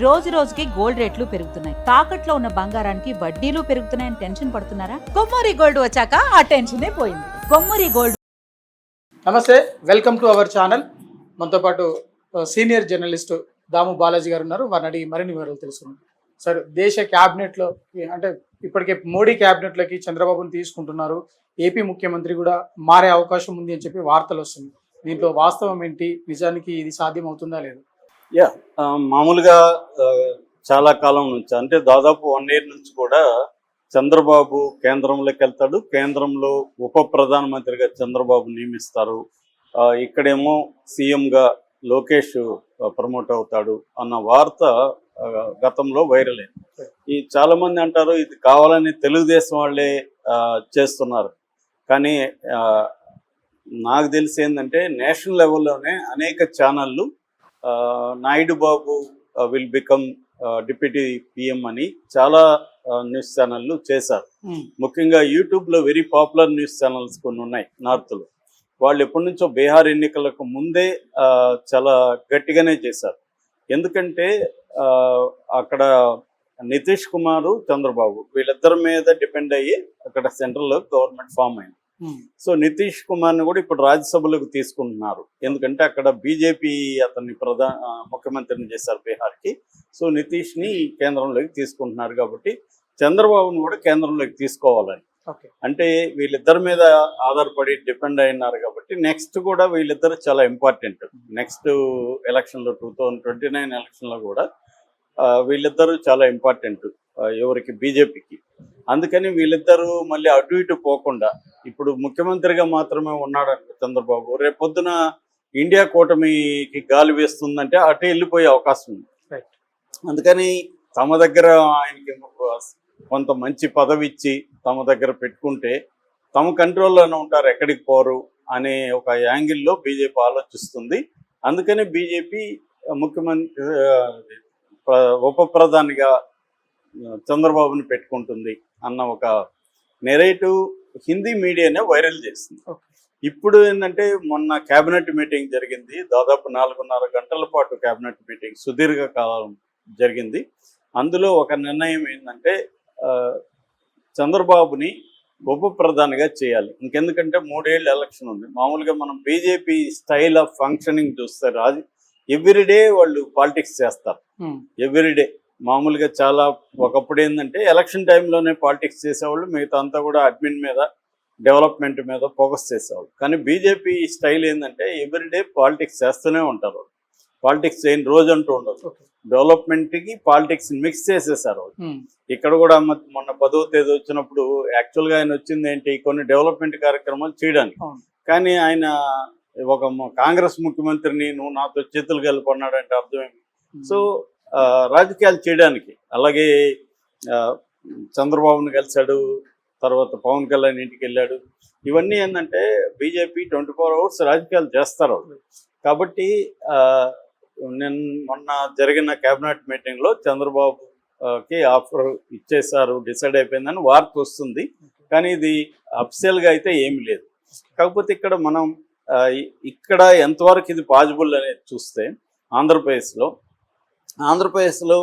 రోజు రోజుకి గోల్డ్ రేట్లు పెరుగుతున్నాయి. తాకట్లో ఉన్న బంగారానికి వడ్డీలు పెరుగుతున్నాయని టెన్షన్ పడుతున్నారా? కొమ్మూరి గోల్డ్ వచ్చాక ఆ టెన్షనే పోయింది. కొమ్మూరి గోల్డ్. నమస్తే, వెల్కమ్ టు అవర్ ఛానల్. మనతో పాటు సీనియర్ జర్నలిస్ట్ దాము బాలాజీ గారు ఉన్నారు. వారిని అడిగి మరిన్ని వివరాలు తెలుసుకున్నాం. సార్, దేశ క్యాబినెట్లో అంటే ఇప్పటికే మోడీ క్యాబినెట్లోకి చంద్రబాబును తీసుకుంటున్నారు. ఏపీ ముఖ్యమంత్రి కూడా మారే అవకాశం ఉంది అని చెప్పి వార్తలు వస్తుంది. దీంట్లో వాస్తవం ఏంటి? నిజానికి ఇది సాధ్యం అవుతుందా లేదా? మామూలుగా చాలా కాలం నుంచి అంటే దాదాపు 1 year నుంచి కూడా చంద్రబాబు కేంద్రంలోకి వెళ్తాడు. కేంద్రంలో ఉప ప్రధానమంత్రిగా చంద్రబాబు నియమిస్తారు. ఇక్కడేమో సీఎంగా లోకేష్ ప్రమోట్ అవుతాడు అన్న వార్త గతంలో వైరల్ అయింది. ఈ చాలా మంది అంటారు ఇది కావాలని తెలుగుదేశం వాళ్ళే చేస్తున్నారు. కానీ నాకు తెలిసి ఏంటంటే నేషనల్ లెవెల్లోనే అనేక ఛానళ్ళు నాయుడు బాబు విల్ బికమ్ డిప్యూటీ పిఎం అని చాలా న్యూస్ ఛానళ్ళు చేశారు. ముఖ్యంగా యూట్యూబ్లో వెరీ పాపులర్ న్యూస్ ఛానల్స్ కొన్ని ఉన్నాయి నార్త్లో. వాళ్ళు ఎప్పటి నుంచో బీహార్ ఎన్నికలకు ముందే చాలా గట్టిగానే చేశారు. ఎందుకంటే అక్కడ నితీష్ కుమారు చంద్రబాబు వీళ్ళిద్దరి మీద డిపెండ్ అయ్యి అక్కడ సెంట్రల్లో గవర్నమెంట్ ఫామ్ అయింది. సో నితీష్ కుమార్ని కూడా ఇప్పుడు రాజ్యసభలోకి తీసుకుంటున్నారు. ఎందుకంటే అక్కడ బీజేపీ అతన్ని ముఖ్యమంత్రిని చేశారు బీహార్కి. సో నితీష్ని కేంద్రంలోకి తీసుకుంటున్నారు. కాబట్టి చంద్రబాబుని కూడా కేంద్రంలోకి తీసుకోవాలని అంటే వీళ్ళిద్దరి మీద ఆధారపడి డిపెండ్ అయినారు. కాబట్టి నెక్స్ట్ కూడా వీళ్ళిద్దరు చాలా ఇంపార్టెంట్. నెక్స్ట్ ఎలక్షన్లో 2029 ఎలక్షన్లో కూడా వీళ్ళిద్దరూ చాలా ఇంపార్టెంట్ ఎవరికి, బీజేపీకి. అందుకని వీళ్ళిద్దరూ మళ్ళీ అటు ఇటు పోకుండా ఇప్పుడు ముఖ్యమంత్రిగా మాత్రమే ఉన్నాడంట చంద్రబాబు. రేపొద్దున ఇండియా కూటమికి గాలి వేస్తుందంటే అటు వెళ్ళిపోయే అవకాశం ఉంది. అందుకని తమ దగ్గర ఆయనకి కొంత మంచి పదవి ఇచ్చి తమ దగ్గర పెట్టుకుంటే తమ కంట్రోల్లోనే ఉంటారు, ఎక్కడికి పోరు అనే ఒక యాంగిల్లో బీజేపీ ఆలోచిస్తుంది. అందుకని బీజేపీ ముఖ్యమంత్రి ఉప ప్రధానిగా చంద్రబాబుని పెట్టుకుంటుంది అన్న ఒక నెరేటివ్ హిందీ మీడియానే వైరల్ చేస్తుంది. ఇప్పుడు ఏంటంటే మొన్న క్యాబినెట్ మీటింగ్ జరిగింది. దాదాపు 4.5 గంటల పాటు క్యాబినెట్ మీటింగ్ సుదీర్ఘ కాలం జరిగింది. అందులో ఒక నిర్ణయం ఏంటంటే చంద్రబాబుని ఉప ప్రధానిగా చేయాలి. ఇంకెందుకంటే 3 ఏళ్ళు ఎలక్షన్ ఉంది. మామూలుగా మనం బీజేపీ స్టైల్ ఆఫ్ ఫంక్షనింగ్ చూస్తారు. అది ఎవ్రీడే వాళ్ళు పాలిటిక్స్ చేస్తారు. ఎవ్రీడే మామూలుగా చాలా ఒకప్పుడు ఏంటంటే ఎలక్షన్ టైంలోనే పాలిటిక్స్ చేసేవాళ్ళు, మిగతా అంతా కూడా అడ్మిన్ మీద డెవలప్మెంట్ మీద ఫోకస్ చేసేవాళ్ళు. కానీ బీజేపీ స్టైల్ ఏంటంటే ఎవ్రీడే పాలిటిక్స్ చేస్తూనే ఉంటారు. పాలిటిక్స్ చేయని రోజు అంటూ ఉండదు. డెవలప్మెంట్కి పాలిటిక్స్ మిక్స్ చేసేసారు వాళ్ళు. ఇక్కడ కూడా మొన్న 10వ తేదీ వచ్చినప్పుడు యాక్చువల్గా ఆయన వచ్చింది ఏంటి, కొన్ని డెవలప్మెంట్ కార్యక్రమాలు చేయడానికి. కానీ ఆయన ఒక కాంగ్రెస్ ముఖ్యమంత్రిని నువ్వు నాతో చేతులు కలిపన్నాడంటే అర్థమేమి. సో రాజకీయాలు చేయడానికి. అలాగే చంద్రబాబుని కలిశాడు, తర్వాత పవన్ కళ్యాణ్ ఇంటికి వెళ్ళాడు. ఇవన్నీ ఏంటంటే బీజేపీ 24 hours రాజకీయాలు చేస్తారు. కాబట్టి మొన్న జరిగిన క్యాబినెట్ మీటింగ్లో చంద్రబాబుకి ఆఫర్ ఇచ్చేశారు, డిసైడ్ అయిపోయిందని వార్త వస్తుంది. కానీ ఇది అఫిషియల్గా అయితే ఏమీ లేదు. కాకపోతే ఇక్కడ మనం ఇక్కడ ఎంతవరకు ఇది పాజిబుల్ అనేది చూస్తే ఆంధ్రప్రదేశ్లో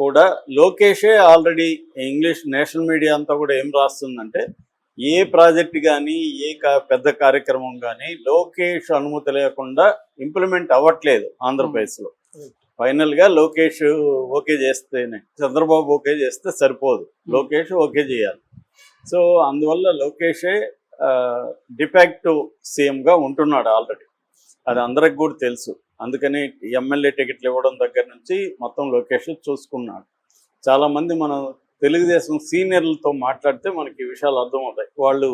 కూడా లోకేషే ఆల్రెడీ ఇంగ్లీష్ నేషనల్ మీడియా అంతా కూడా ఏం రాస్తుందంటే ఏ ప్రాజెక్ట్ కానీ ఏ పెద్ద కార్యక్రమం కానీ లోకేష్ అనుమతి లేకుండా ఇంప్లిమెంట్ అవ్వట్లేదు ఆంధ్రప్రదేశ్లో. ఫైనల్గా లోకేష్ ఓకే చేస్తేనే, చంద్రబాబు ఓకే చేస్తే సరిపోదు, లోకేష్ ఓకే చేయాలి. సో అందువల్ల లోకేషే డిఫాక్టో సీఎంగా ఉంటున్నాడు ఆల్రెడీ. అది అందరికి కూడా తెలుసు. అందుకని ఎమ్మెల్యే టికెట్లు ఇవ్వడం దగ్గర నుంచి మొత్తం లోకేష్ చూసుకున్నాడు. చాలామంది మనం తెలుగుదేశం సీనియర్లతో మాట్లాడితే మనకి ఈ విషయాలు అర్థమవుతాయి. వాళ్ళు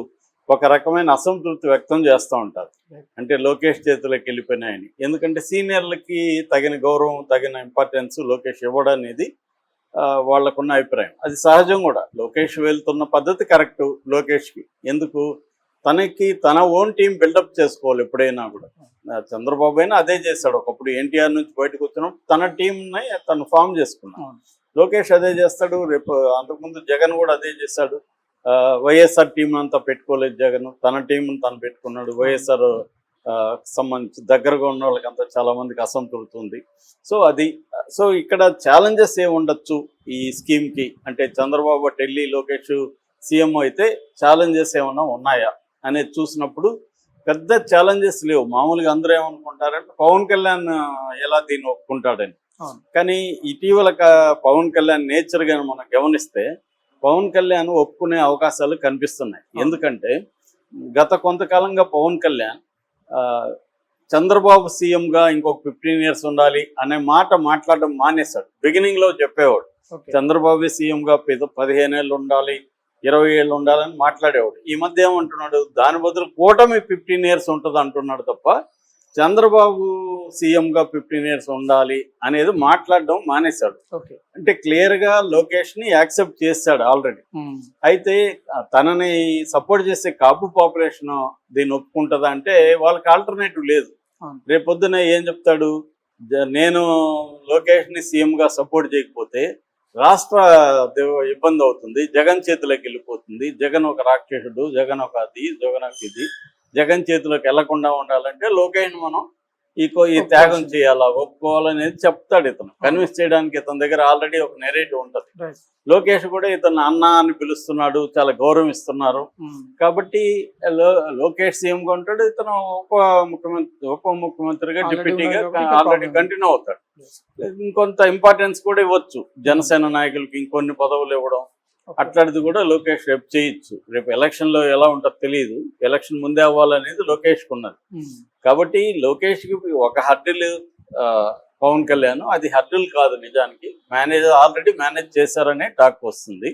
ఒక రకమైన అసంతృప్తి వ్యక్తం చేస్తూ ఉంటారు, అంటే లోకేష్ చేతులకు వెళ్ళిపోయినాయని. ఎందుకంటే సీనియర్లకి తగిన గౌరవం, తగిన ఇంపార్టెన్స్ లోకేష్ ఇవ్వడం అనేది వాళ్ళకున్న అభిప్రాయం. అది సహజం కూడా. లోకేష్ వెళ్తున్న పద్ధతి కరెక్టు లోకేష్కి. ఎందుకు, తనకి తన ఓన్ టీం బిల్డప్ చేసుకోవాలి ఎప్పుడైనా కూడా. చంద్రబాబు అయినా అదే చేశాడు. ఒకప్పుడు ఎన్టీఆర్ నుంచి బయటకు వచ్చినప్పుడు తన టీంని తను ఫామ్ చేసుకున్నాడు. లోకేష్ అదే చేస్తాడు. రేపు అంతకుముందు జగన్ కూడా అదే చేశాడు. వైఎస్ఆర్ టీం అంతా పెట్టుకోలేదు జగన్, తన టీంను తను పెట్టుకున్నాడు. వైఎస్ఆర్ సంబంధించి దగ్గరగా ఉన్న వాళ్ళకంతా చాలా మందికి అసంతృప్తి ఉంది. సో ఇక్కడ ఛాలెంజెస్ ఏమి ఉండొచ్చు ఈ స్కీమ్కి అంటే చంద్రబాబు ఢిల్లీ లోకేష్ సీఎం అయితే ఛాలెంజెస్ ఏమైనా ఉన్నాయా అనేది చూసినప్పుడు పెద్ద ఛాలెంజెస్ లేవు. మామూలుగా అందరూ ఏమనుకుంటారంటే పవన్ కళ్యాణ్ ఎలా దీన్ని ఒప్పుకుంటాడని. కానీ ఇటీవల పవన్ కళ్యాణ్ నేచర్ గా మనం గమనిస్తే పవన్ కళ్యాణ్ ఒప్పుకునే అవకాశాలు కనిపిస్తున్నాయి. ఎందుకంటే గత కొంతకాలంగా పవన్ కళ్యాణ్ చంద్రబాబు సీఎంగా ఇంకొక 15 years ఉండాలి అనే మాట మాట్లాడడం మానేశాడు. బిగినింగ్ లో చెప్పేవాడు చంద్రబాబు సీఎంగా 15 ఏళ్ళు ఉండాలి, 20 ఏళ్ళు ఉండాలని మాట్లాడేవాడు. ఈ మధ్య ఏమంటున్నాడు, దాని బదులు కూటమి 15 years ఉంటుంది అంటున్నాడు తప్ప చంద్రబాబు సీఎంగా 15 years ఉండాలి అనేది మాట్లాడడం మానేశాడు. అంటే క్లియర్ గా లోకేష్ ని యాక్సెప్ట్ చేశాడు ఆల్రెడీ. అయితే తనని సపోర్ట్ చేసే కాపు పాపులేషన్ దీన్ని ఒప్పుకుంటుందా అంటే వాళ్ళకి ఆల్టర్నేటివ్ లేదు. రేపొద్దున ఏం చెప్తాడు, నేను లోకేష్ ని సీఎం గా సపోర్ట్ చేయకపోతే రాష్ట్ర ఇబ్బంది అవుతుంది, జగన్ చేతిలోకి వెళ్ళిపోతుంది, జగన్ ఒక రాక్షసుడు, జగన్ ఒక అది, జగన్ ఒక ఇది, జగన్ చేతిలోకి వెళ్లకుండా ఉండాలంటే లోకేష్ మనం ఈ త్యాగం చేయాలా, ఒప్పుకోవాలనేది చెప్తాడు. ఇతను కన్విన్స్ చేయడానికి ఇతని దగ్గర ఆల్రెడీ ఒక నెరేటివ్ ఉంటుంది. లోకేష్ కూడా ఇతను అన్న అని పిలుస్తున్నాడు, చాలా గౌరవిస్తున్నారు. కాబట్టి లోకేష్ సీఎంగా ఉంటాడు, ఇతను ఉప ముఖ్యమంత్రిగా డిప్యూటీగా ఆల్రెడీ కంటిన్యూ అవుతాడు. ఇంకొంత ఇంపార్టెన్స్ కూడా ఇవ్వచ్చు జనసేన నాయకులకి, ఇంకొన్ని పదవులు ఇవ్వడం అట్లాంటిది కూడా లోకేష్ రేపు చేయొచ్చు. రేపు ఎలక్షన్ లో ఎలా ఉంటుందో తెలియదు, ఎలక్షన్ ముందే అవ్వాలనేది లోకేష్ ఉన్నది. కాబట్టి లోకేష్ కి ఒక హర్డిల్ పవన్ కళ్యాణ్, అది హర్డిల్ కాదు, నిజానికి ఆల్రెడీ మేనేజ్ చేశారనే టాక్ వస్తుంది.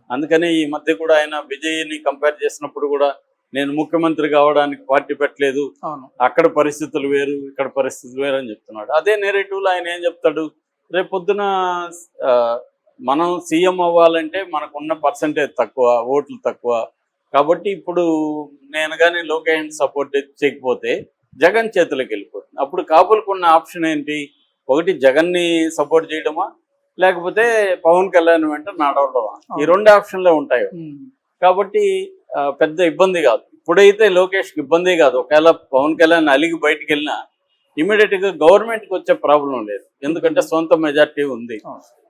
అందుకని ఈ మధ్య కూడా ఆయన విజయ్ని కంపేర్ చేసినప్పుడు కూడా నేను ముఖ్యమంత్రి కావడానికి పార్టీ పెట్టలేదు, అక్కడ పరిస్థితులు వేరు ఇక్కడ పరిస్థితులు వేరు అని చెప్తున్నాడు. అదే నెరేటివ్ లో ఆయన ఏం చెప్తాడు, రేపు పొద్దున మనం సీఎం అవ్వాలంటే మనకున్న పర్సంటేజ్ తక్కువ, ఓట్లు తక్కువ, కాబట్టి ఇప్పుడు నేను కానీ లోకేష్ సపోర్ట్ చేయకపోతే జగన్ చేతులకు వెళ్ళిపోతుంది. అప్పుడు కాపులకు ఉన్న ఆప్షన్ ఏంటి, ఒకటి జగన్ని సపోర్ట్ చేయడమా లేకపోతే పవన్ కళ్యాణ్ వెంట నడవడమా, ఈ 2 ఆప్షన్లే ఉంటాయి. కాబట్టి పెద్ద ఇబ్బంది కాదు. ఇప్పుడైతే లోకేష్కి ఇబ్బంది కాదు. ఒకవేళ పవన్ కళ్యాణ్ అలిగి బయటికి వెళ్ళినా ఇమీడియట్ గా గవర్నమెంట్ కి వచ్చే ప్రాబ్లం లేదు, ఎందుకంటే సొంత మెజార్టీ ఉంది.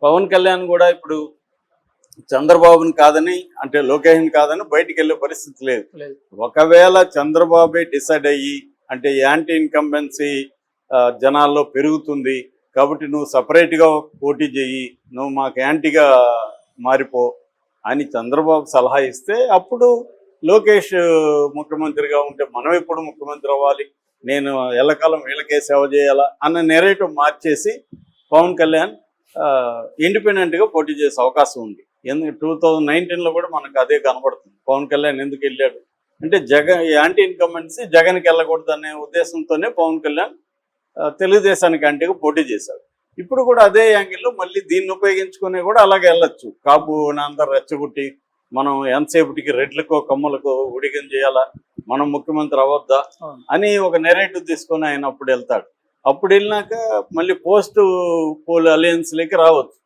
పవన్ కళ్యాణ్ కూడా ఇప్పుడు చంద్రబాబుని కాదని అంటే లోకేష్ని కాదని బయటికి వెళ్ళే పరిస్థితి లేదు. ఒకవేళ చంద్రబాబే డిసైడ్ అయ్యి అంటే యాంటీ ఇన్కంబెన్సీ జనాల్లో పెరుగుతుంది కాబట్టి నువ్వు సపరేట్గా పోటీ చెయ్యి, నువ్వు మాకు యాంటీగా మారిపో అని చంద్రబాబు సలహా ఇస్తే అప్పుడు లోకేష్ ముఖ్యమంత్రిగా ఉంటే మనం ఎప్పుడు ముఖ్యమంత్రి అవ్వాలి, నేను ఎల్లకాలం వీళ్ళకే సేవ చేయాలా అన్న నెరేటివ్ మార్చేసి పవన్ కళ్యాణ్ ఇండిపెండెంట్గా పోటీ చేసే అవకాశం ఉంది. 2019లో కూడా మనకు అదే కనబడుతుంది. పవన్ కళ్యాణ్ ఎందుకు వెళ్ళాడు అంటే యాంటీ ఇన్కంబెన్సీ జగన్కి వెళ్ళకూడదు అనే ఉద్దేశంతోనే పవన్ కళ్యాణ్ తెలుగుదేశానికి యాంటీగా పోటీ చేశాడు. ఇప్పుడు కూడా అదే యాంగిల్లో మళ్ళీ దీన్ని ఉపయోగించుకుని కూడా అలాగే వెళ్ళొచ్చు. కాపు అందరు రెచ్చగొట్టి మనం ఎంతసేపటికి రెడ్లకో కమ్మలకో ఉడిగం చేయాలా, మనం ముఖ్యమంత్రి అవ్వద్దా అని ఒక నెరేటివ్ తీసుకొని ఆయన అప్పుడు వెళ్తాడు. అప్పుడు వెళ్ళినాక మళ్ళీ పోల్ అలయన్స్ లకి రావచ్చు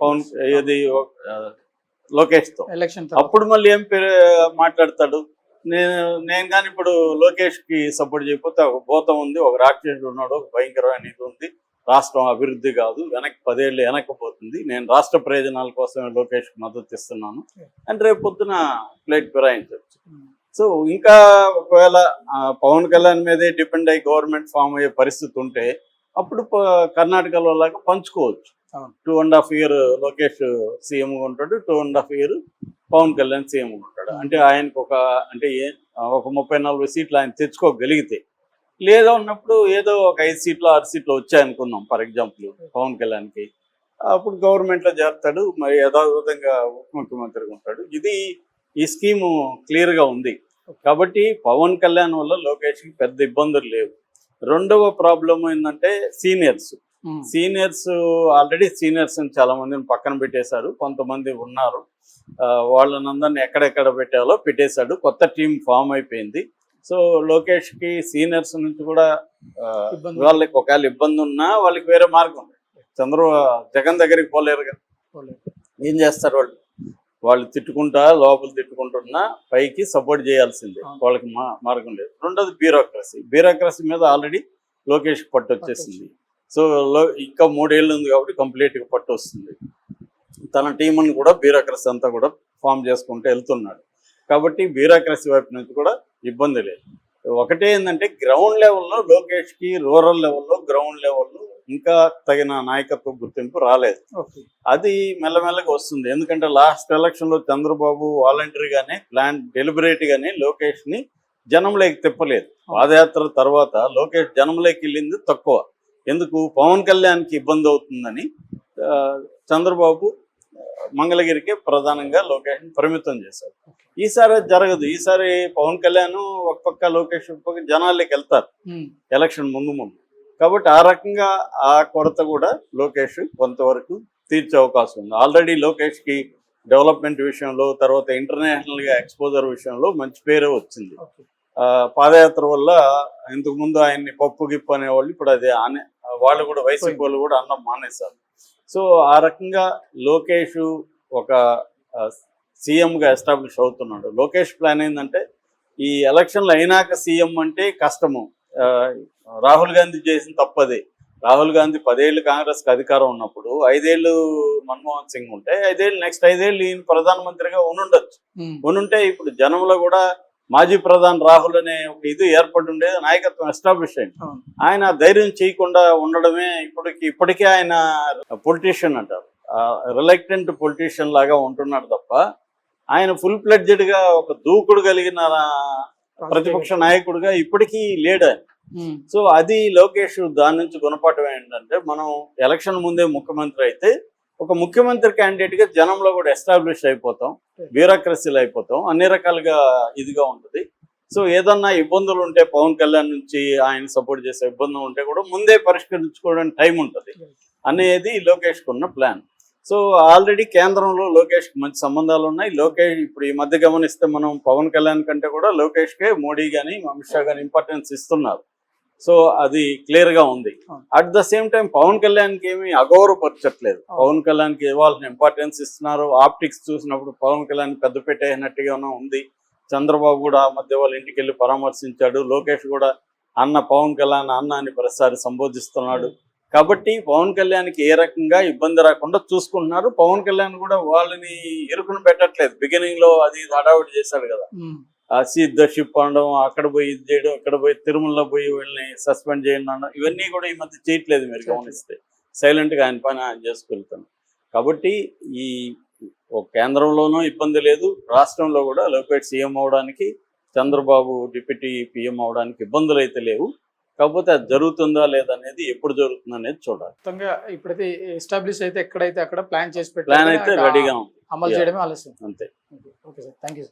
పవన్ ఇది లోకేష్ తో. అప్పుడు మళ్ళీ ఏం మాట్లాడతాడు, నేను కానీ ఇప్పుడు లోకేష్ కి సపోర్ట్ చేయకపోతే ఒక భూతం ఉంది, ఒక రాక్షసుడు ఉన్నాడు, ఒక భయంకరమైన ఇది ఉంది, రాష్ట్రం అభివృద్ధి కాదు, 10 ఏళ్ళు వెనక్కిపోతుంది, నేను రాష్ట్ర ప్రయోజనాల కోసమే లోకేష్ కి మద్దతు ఇస్తున్నాను అని రేపు పొద్దున ప్లేట్ ఫిరాయించవచ్చు. సో ఇంకా ఒకవేళ పవన్ కళ్యాణ్ మీదే డిపెండ్ అయ్యి గవర్నమెంట్ ఫామ్ అయ్యే పరిస్థితి ఉంటే అప్పుడు కర్ణాటకలో లాగా పంచుకోవచ్చు. 2.5 years లోకేష్ సీఎం ఉంటాడు, 2.5 years పవన్ కళ్యాణ్ సీఎం ఉంటాడు. అంటే ఆయనకు ఒక 30-40 సీట్లు ఆయన తెచ్చుకోగలిగితే, లేదా ఉన్నప్పుడు ఏదో ఒక 5 సీట్లు 6 సీట్లు వచ్చాయనుకుందాం ఫర్ ఎగ్జాంపుల్ పవన్ కళ్యాణ్కి, అప్పుడు గవర్నమెంట్లో చేస్తాడు, మరి యథావిధంగా ఉప ముఖ్యమంత్రిగా ఉంటాడు. ఇది ఈ స్కీము క్లియర్గా ఉంది. కాబట్టి పవన్ కళ్యాణ్ వల్ల లోకేష్కి పెద్ద ఇబ్బందులు లేవు. రెండవ ప్రాబ్లం ఏంటంటే సీనియర్స్ ఆల్రెడీ సీనియర్స్ చాలా మందిని పక్కన పెట్టేశారు, కొంతమంది ఉన్నారు, వాళ్ళనందరినీ ఎక్కడెక్కడ పెట్టేశాడు. కొత్త టీం ఫామ్ అయిపోయింది. సో లోకేష్కి సీనియర్స్ నుంచి కూడా వాళ్ళకి ఒకవేళ ఇబ్బంది ఉన్నా వాళ్ళకి వేరే మార్గం, జగన్ దగ్గరికి పోలేరు కదా, ఏం చేస్తారు వాళ్ళు, వాళ్ళు తిట్టుకుంటా లోపల తిట్టుకుంటున్నా పైకి సపోర్ట్ చేయాల్సిందే, అవును. వాళ్ళకి మార్గం లేదు. రెండోది బ్యూరోక్రసీ మీద ఆల్రెడీ లోకేష్ పట్టు వచ్చేసింది. సో ఇంకా 3 ఏళ్ళు ఉంది కాబట్టి కంప్లీట్గా పట్టు వస్తుంది. తన టీంని కూడా బ్యూరోక్రసీ అంతా కూడా ఫామ్ చేసుకుంటూ వెళ్తున్నాడు. కాబట్టి బ్యూరోక్రసీ వైపు నుంచి కూడా ఇబ్బంది లేదు. ఒకటే ఏంటంటే గ్రౌండ్ లెవెల్లో లోకేష్కి రూరల్ లెవెల్లో గ్రౌండ్ లెవెల్లో ఇంకా తగిన నాయకత్వ గుర్తింపు రాలేదు. ఓకే. అది మెల్లమెల్లగా వస్తుంది. ఎందుకంటే లాస్ట్ ఎలక్షన్లో చంద్రబాబు వాలంటరీగానే డెలిబరేట్గానే లోకేష్ని జనంలోకి తిప్పలేదు. పాదయాత్ర తర్వాత లోకేష్ జనంలోకి వెళ్ళింది తక్కువ. ఎందుకు? పవన్ కళ్యాణ్కి ఇబ్బంది అవుతుందని చంద్రబాబు మంగళగిరికి ప్రధానంగా లోకేష్ని పరిమితం చేశారు. ఈసారి జరగదు. ఈసారి పవన్ కళ్యాణ్ ఒక పక్క లోకేష్ ఒక పక్క జనాల్లోకి వెళ్తారు ఎలక్షన్ ముందు. కాబట్టి ఆ రకంగా ఆ కొరత కూడా లోకేష్ కొంతవరకు తీర్చే అవకాశం ఉంది. ఆల్రెడీ లోకేష్కి డెవలప్మెంట్ విషయంలో, తర్వాత ఇంటర్నేషనల్గా ఎక్స్పోజర్ విషయంలో మంచి పేరే వచ్చింది. పాదయాత్ర వల్ల ఇంతకుముందు ఆయన్ని పప్పు గిప్పు అనేవాళ్ళు ఇప్పుడు అది వాళ్ళు కూడా వైసీపీ వాళ్ళు కూడా అన్నం మానేశారు. సో ఆ రకంగా లోకేష్ ఒక సీఎంగా ఎస్టాబ్లిష్ అవుతున్నాడు. లోకేష్ ప్లాన్ ఏంటంటే ఈ ఎలక్షన్లు అయినాక సీఎం అంటే కష్టము. రాహుల్ గాంధీ చేసిన తప్పదే. రాహుల్ గాంధీ 10 ఏళ్ళు కాంగ్రెస్కి అధికారం ఉన్నప్పుడు 5 ఏళ్ళు మన్మోహన్ సింగ్ ఉంటే 5 ఏళ్ళు నెక్స్ట్ 5 ఏళ్ళు ఈయన ప్రధానమంత్రిగా ఉండుంటే ఇప్పుడు జనంలో కూడా మాజీ ప్రధాని రాహుల్ అనే ఒక ఇది ఏర్పడి ఉండేది, నాయకత్వం ఎస్టాబ్లిష్ అయింది. ఆయన ధైర్యం చేయకుండా ఉండడమే ఇప్పటికే ఆయన పొలిటీషియన్ అంటారు, రిలక్టెంట్ పొలిటీషియన్ లాగా ఉంటున్నాడు తప్ప ఆయన ఫుల్ ఫ్లెడ్జెడ్గా ఒక దూకుడు కలిగిన ప్రతిపక్ష నాయకుడిగా ఇప్పటికీ లేడు ఆయన. సో అది లోకేష్ దాని నుంచి గుణపాఠం ఏంటంటే, మనం ఎలక్షన్ ముందే ముఖ్యమంత్రి అయితే ఒక ముఖ్యమంత్రి క్యాండిడేట్ గా జనంలో కూడా ఎస్టాబ్లిష్ అయిపోతాం, బ్యూరోక్రసీలు అయిపోతాం, అన్ని రకాలుగా ఇదిగా ఉంటుంది. సో ఏదన్నా ఇబ్బందులు ఉంటే పవన్ కళ్యాణ్ నుంచి ఆయన సపోర్ట్ చేసే ఇబ్బందులు ఉంటే కూడా ముందే పరిష్కరించుకోవడానికి టైం ఉంటుంది అనేది లోకేష్కి ఉన్న ప్లాన్. సో ఆల్రెడీ కేంద్రంలో లోకేష్కి మంచి సంబంధాలు ఉన్నాయి. లోకేష్ ఇప్పుడు ఈ మధ్య గమనిస్తే మనం పవన్ కళ్యాణ్ కంటే కూడా లోకేష్కే మోడీ కానీ అమిత్ షా కానీ ఇంపార్టెన్స్ ఇస్తున్నారు. సో అది క్లియర్ గా ఉంది. At the same time Pawan కళ్యాణ్కి ఏమీ అగౌరవపరచట్లేదు. పవన్ కళ్యాణ్కి ఇవ్వాల్సిన ఇంపార్టెన్స్ ఇస్తున్నారు. ఆప్టిక్స్ చూసినప్పుడు పవన్ కళ్యాణ్ పెద్ద పెట్టేనట్టుగానే ఉంది. చంద్రబాబు కూడా మధ్య వాళ్ళ ఇంటికి వెళ్ళి పరామర్శించాడు. లోకేష్ కూడా పవన్ కళ్యాణ్ అన్న అని ప్రతిసారి సంబోధిస్తున్నాడు. కాబట్టి పవన్ కళ్యాణ్కి ఏ రకంగా ఇబ్బంది రాకుండా చూసుకుంటున్నారు. పవన్ కళ్యాణ్ కూడా వాళ్ళని ఇరుకుని పెట్టట్లేదు. బిగినింగ్ లో అది హడావుడి చేశాడు కదా, సీట్ ద షిప్ అనడం, అక్కడ పోయి ఇది చేయడం, ఇక్కడ పోయి తిరుమలలో పోయి వీళ్ళని సస్పెండ్ చేయండి అనడం, ఇవన్నీ కూడా ఈ మధ్య చేయట్లేదు. మీరు గమనిస్తే సైలెంట్ గా ఆయన పని ఆయన చేసుకెళ్తాను. కాబట్టి ఈ కేంద్రంలోనూ ఇబ్బంది లేదు, రాష్ట్రంలో కూడా లోకేష్ సీఎం అవడానికి, చంద్రబాబు డిప్యూటీ పిఎం అవడానికి ఇబ్బందులు అయితే లేవు. కాకపోతే అది జరుగుతుందా లేదా అనేది ఎప్పుడు జరుగుతుంది అనేది చూడాలి. మొత్తంగా ఇప్పుడైతే ఎస్టాబ్లిష్ అయితే ఎక్కడైతే అక్కడ ప్లాన్ చేసి ప్లాన్ అయితే రెడీగా ఉంది, అమలు చేయడమే ఆలస్యం. అంతే. Okay sir, thank you.